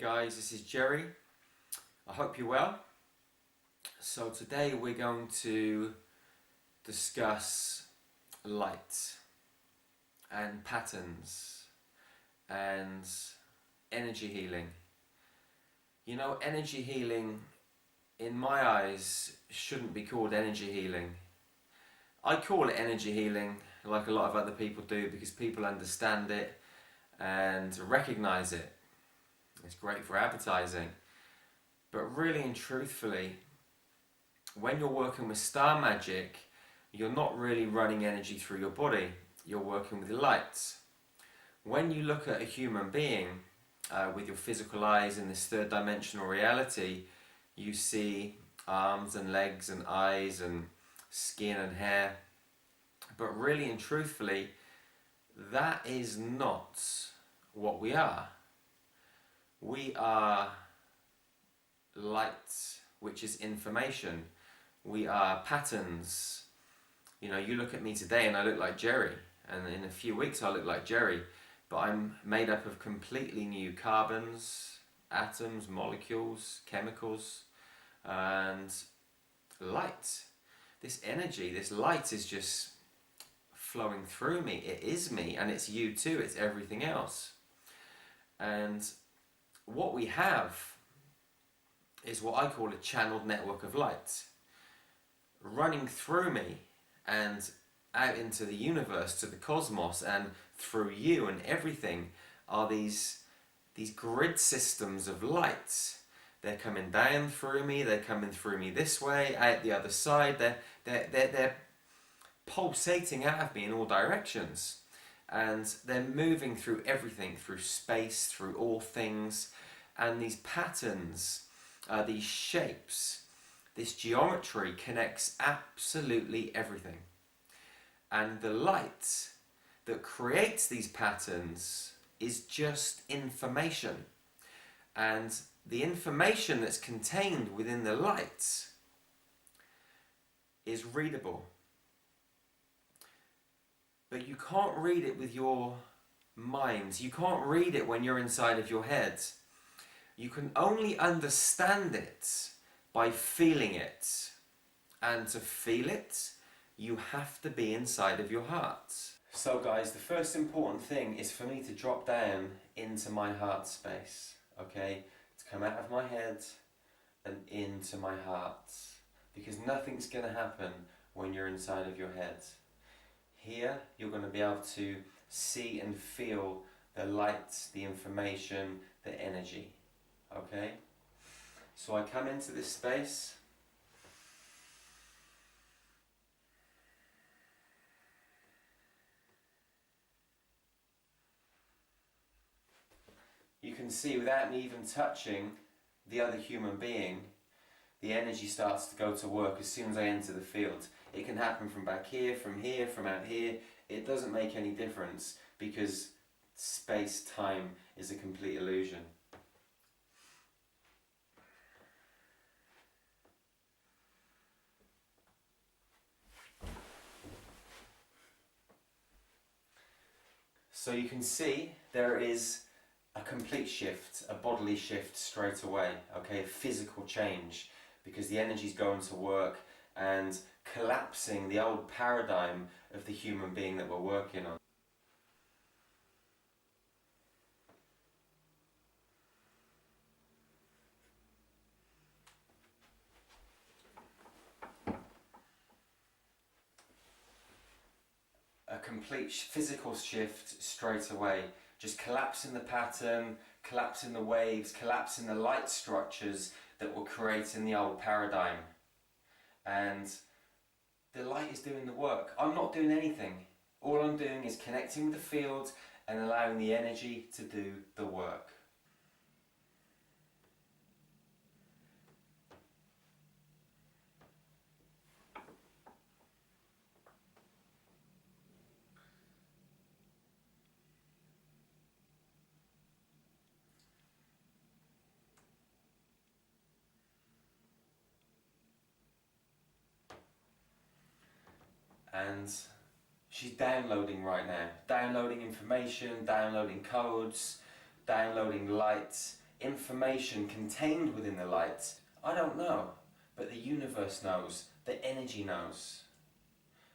guys, this is Jerry. I hope you're well. So today we're going to discuss light and patterns and energy healing. You know, energy healing in my eyes shouldn't be called energy healing. I call it energy healing like a lot of other people do because people understand it and recognize it. It's great for advertising. But really and truthfully, when you're working with star magic, you're not really running energy through your body. You're working with light. When you look at a human being with your physical eyes in this third dimensional reality, you see arms and legs and eyes and skin and hair. But really and truthfully, that is not what we are. We are light, which is information. We are patterns. You know, you look at me today and I look like Jerry, and in a few weeks I'll look like Jerry, but I'm made up of completely new carbons, atoms, molecules, chemicals, and light. This energy, this light is just flowing through me. It is me, and it's you too. It's everything else. And what we have is what I call a channeled network of light running through me and out into the universe, to the cosmos, and through you, and everything are these grid systems of light. They're coming down through me, they're coming through me this way, out the other side, they're pulsating out of me in all directions. And they're moving through everything, through space, through all things. And these patterns, these shapes, this geometry connects absolutely everything. And the light that creates these patterns is just information. And the information that's contained within the light is readable. But you can't read it with your mind. You can't read it when you're inside of your head. You can only understand it by feeling it. And to feel it, you have to be inside of your heart. So guys, the first important thing is for me to drop down into my heart space, okay? To come out of my head and into my heart. Because nothing's going to happen when you're inside of your head. Here, you're going to be able to see and feel the light, the information, the energy. Okay? So I come into this space. You can see without me even touching the other human being, the energy starts to go to work as soon as I enter the field. It can happen from back here, from out here. It doesn't make any difference because space-time is a complete illusion. So you can see there is a complete shift, a bodily shift straight away, okay, a physical change, because the energy's going to work and collapsing the old paradigm of the human being that we're working on. A complete physical shift straight away, just collapsing the pattern, collapsing the waves, collapsing the light structures that were creating the old paradigm. And the light is doing the work. I'm not doing anything. All I'm doing is connecting with the field and allowing the energy to do the work. And she's downloading right now, downloading information, downloading codes, downloading light information contained within the light? I don't know, but the universe knows, the energy knows.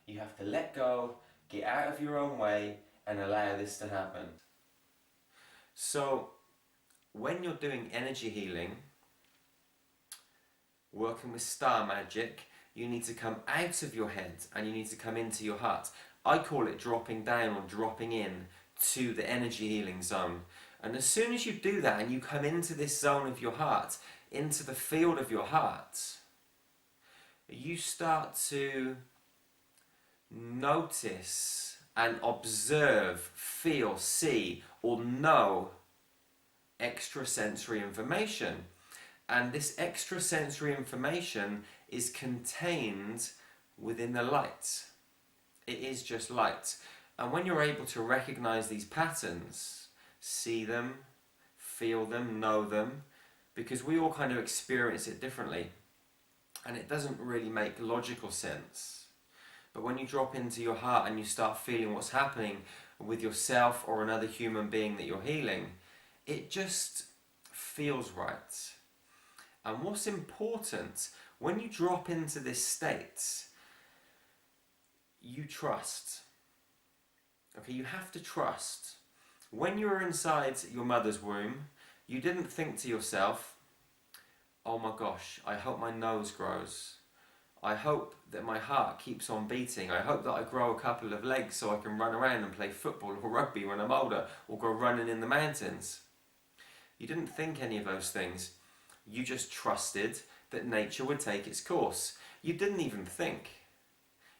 You have to let go, get out of your own way, and allow this to happen. So, when you're doing energy healing, working with star magic, you need to come out of your head and you need to come into your heart. I call it dropping down or dropping in to the energy healing zone. And as soon as you do that and you come into this zone of your heart, into the field of your heart, you start to notice and observe, feel, see, or know extrasensory information. And this extrasensory information is contained within the light. It is just light. And when you're able to recognize these patterns, see them, feel them, know them, because we all kind of experience it differently, and it doesn't really make logical sense. But when you drop into your heart and you start feeling what's happening with yourself or another human being that you're healing, it just feels right. And what's important, when you drop into this state, you trust. Okay, you have to trust. When you were inside your mother's womb, you didn't think to yourself, oh my gosh, I hope my nose grows. I hope that my heart keeps on beating. I hope that I grow a couple of legs so I can run around and play football or rugby when I'm older, or go running in the mountains. You didn't think any of those things. You just trusted that nature would take its course. You didn't even think.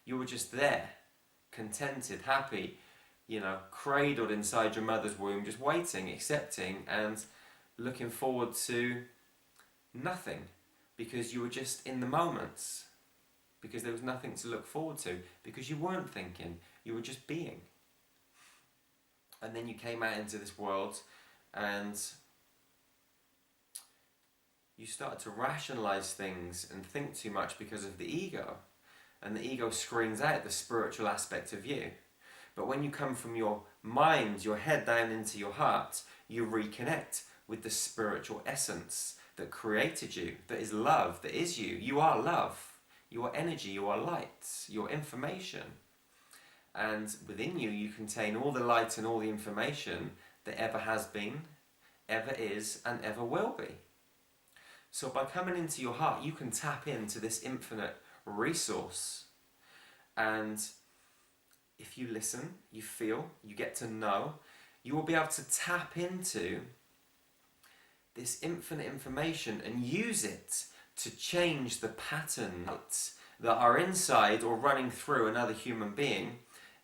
You were just there, contented, happy, cradled inside your mother's womb, just waiting, accepting, and looking forward to nothing, because you were just in the moments, because there was nothing to look forward to, because you weren't thinking, you were just being. And then you came out into this world and you started to rationalize things and think too much because of the ego. And the ego screens out the spiritual aspect of you. But when you come from your mind, your head down into your heart, you reconnect with the spiritual essence that created you, that is love, that is you. You are love. You are energy, you are light, you are information. And within you, you contain all the light and all the information that ever has been, ever is, and ever will be. So by coming into your heart, you can tap into this infinite resource. And if you listen, you feel, you get to know, you will be able to tap into this infinite information and use it to change the patterns that are inside or running through another human being,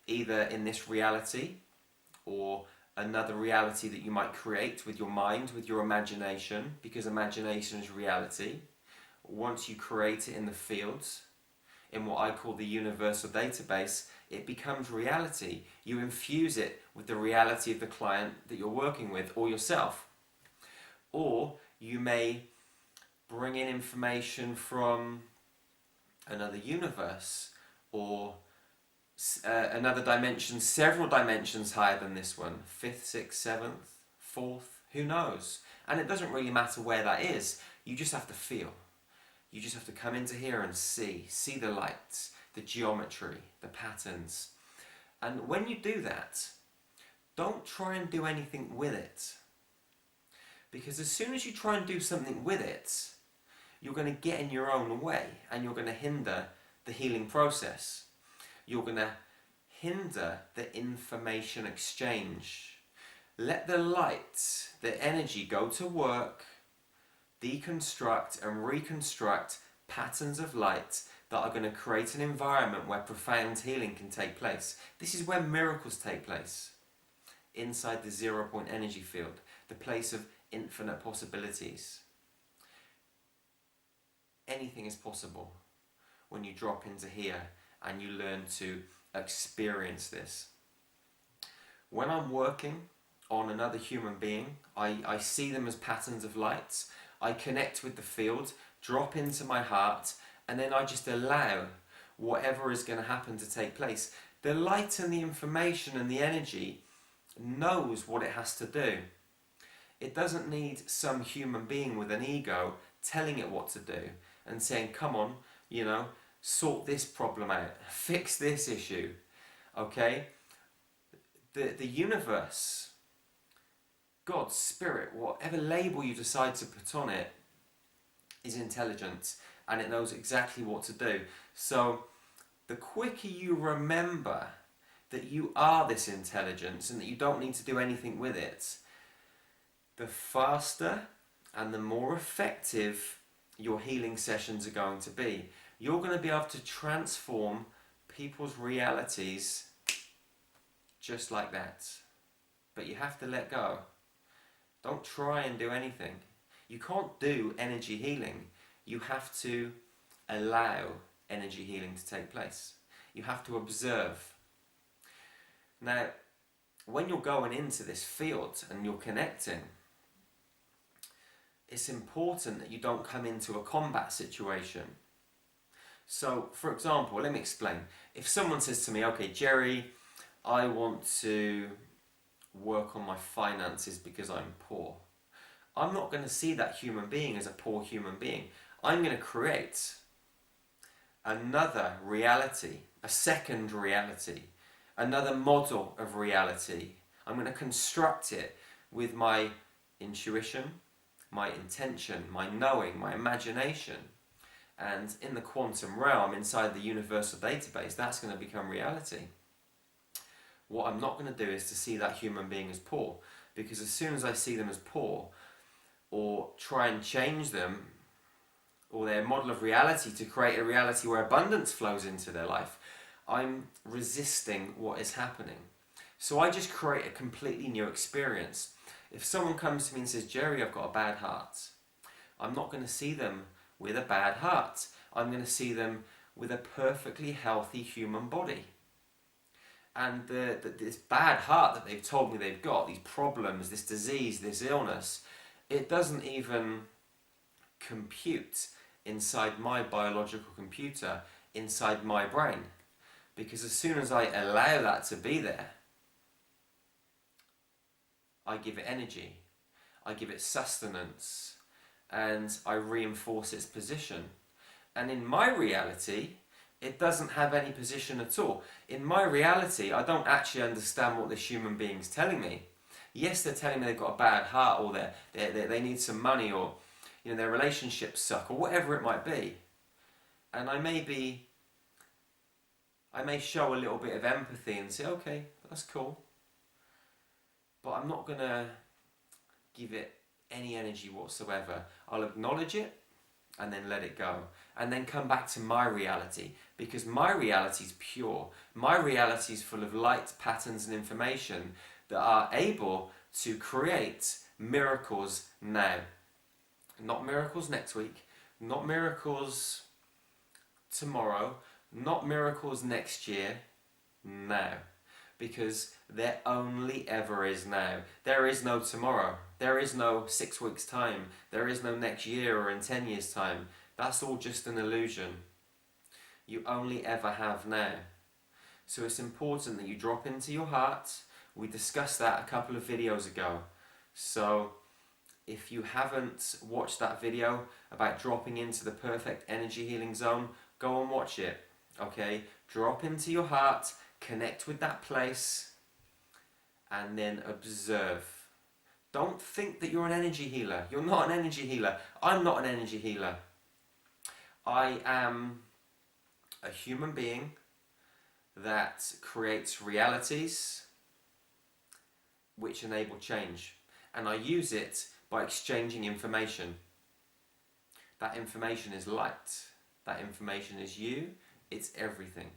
either in this reality or another reality that you might create with your mind, with your imagination, because imagination is reality. Once you create it in the fields, in what I call the universal database, it becomes reality. You infuse it with the reality of the client that you're working with, or yourself. Or you may bring in information from another universe, or another dimension, several dimensions higher than this one, 5th, 6th, 7th, 4th, who knows? And it doesn't really matter where that is, you just have to feel. You just have to come into here and see the lights, the geometry, the patterns. And when you do that, don't try and do anything with it. Because as soon as you try and do something with it, you're going to get in your own way and you're going to hinder the healing process. You're going to hinder the information exchange. Let the light, the energy go to work, deconstruct and reconstruct patterns of light that are going to create an environment where profound healing can take place. This is where miracles take place. Inside the 0-point energy field, the place of infinite possibilities. Anything is possible when you drop into here and you learn to experience this. When I'm working on another human being, I see them as patterns of light. I connect with the field, drop into my heart, and then I just allow whatever is going to happen to take place. The light and the information and the energy knows what it has to do. It doesn't need some human being with an ego telling it what to do and saying, come on, sort this problem out, fix this issue, okay? The universe, God, spirit, whatever label you decide to put on it, is intelligent, and it knows exactly what to do. So the quicker you remember that you are this intelligence and that you don't need to do anything with it, the faster and the more effective your healing sessions are going to be. You're going to be able to transform people's realities just like that. But you have to let go. Don't try and do anything. You can't do energy healing. You have to allow energy healing to take place. You have to observe. Now, when you're going into this field and you're connecting, it's important that you don't come into a combat situation. So, for example, let me explain. If someone says to me, okay, Jerry, I want to work on my finances because I'm poor, I'm not going to see that human being as a poor human being. I'm going to create another reality, a second reality, another model of reality. I'm going to construct it with my intuition, my intention, my knowing, my imagination. And in the quantum realm, inside the universal database, that's going to become reality. What I'm not going to do is to see that human being as poor, because as soon as I see them as poor, or try and change them, or their model of reality to create a reality where abundance flows into their life, I'm resisting what is happening. So I just create a completely new experience. If someone comes to me and says, Jerry, I've got a bad heart, I'm not going to see them with a bad heart. I'm going to see them with a perfectly healthy human body. And this bad heart that they've told me they've got, these problems, this disease, this illness, it doesn't even compute inside my biological computer, inside my brain. Because as soon as I allow that to be there, I give it energy, I give it sustenance, and I reinforce its position. And in my reality, it doesn't have any position at all. In my reality, I don't actually understand what this human being's telling me. Yes, they're telling me they've got a bad heart, or they need some money, or their relationships suck, or whatever it might be. And I may show a little bit of empathy and say, okay, that's cool. But I'm not going to give it any energy whatsoever. I'll acknowledge it and then let it go. And then come back to my reality, because my reality is pure. My reality is full of light, patterns and information that are able to create miracles now. Not miracles next week, not miracles tomorrow, not miracles next year, now. Because there only ever is now. There is no tomorrow. There is no 6 weeks' time. There is no next year or in 10 years' time. That's all just an illusion. You only ever have now. So it's important that you drop into your heart. We discussed that a couple of videos ago. So if you haven't watched that video about dropping into the perfect energy healing zone, go and watch it. Okay? Drop into your heart, connect with that place, and then observe. Don't think that you're an energy healer. You're not an energy healer. I'm not an energy healer. I am a human being that creates realities which enable change. And I use it by exchanging information. That information is light. That information is you. It's everything.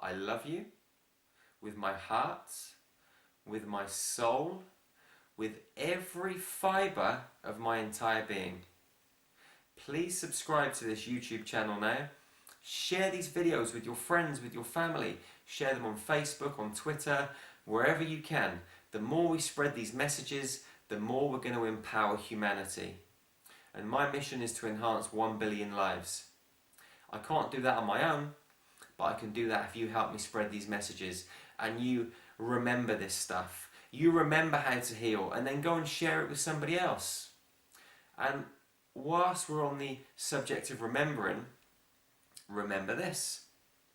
I love you with my heart, with my soul, with every fibre of my entire being. Please subscribe to this YouTube channel now. Share these videos with your friends, with your family. Share them on Facebook, on Twitter, wherever you can. The more we spread these messages, the more we're going to empower humanity. And my mission is to enhance 1 billion lives. I can't do that on my own, but I can do that if you help me spread these messages. And you remember this stuff. You remember how to heal, and then go and share it with somebody else. And whilst we're on the subject of remembering, remember this.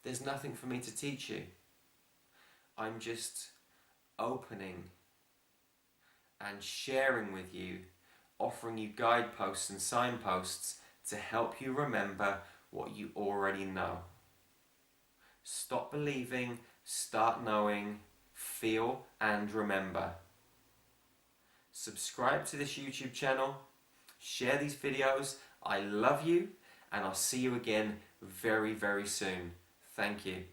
There's nothing for me to teach you. I'm just opening and sharing with you, offering you guideposts and signposts to help you remember what you already know. Stop believing, start knowing, feel and remember. Subscribe to this YouTube channel, share these videos. I love you, and I'll see you again very, very soon. Thank you.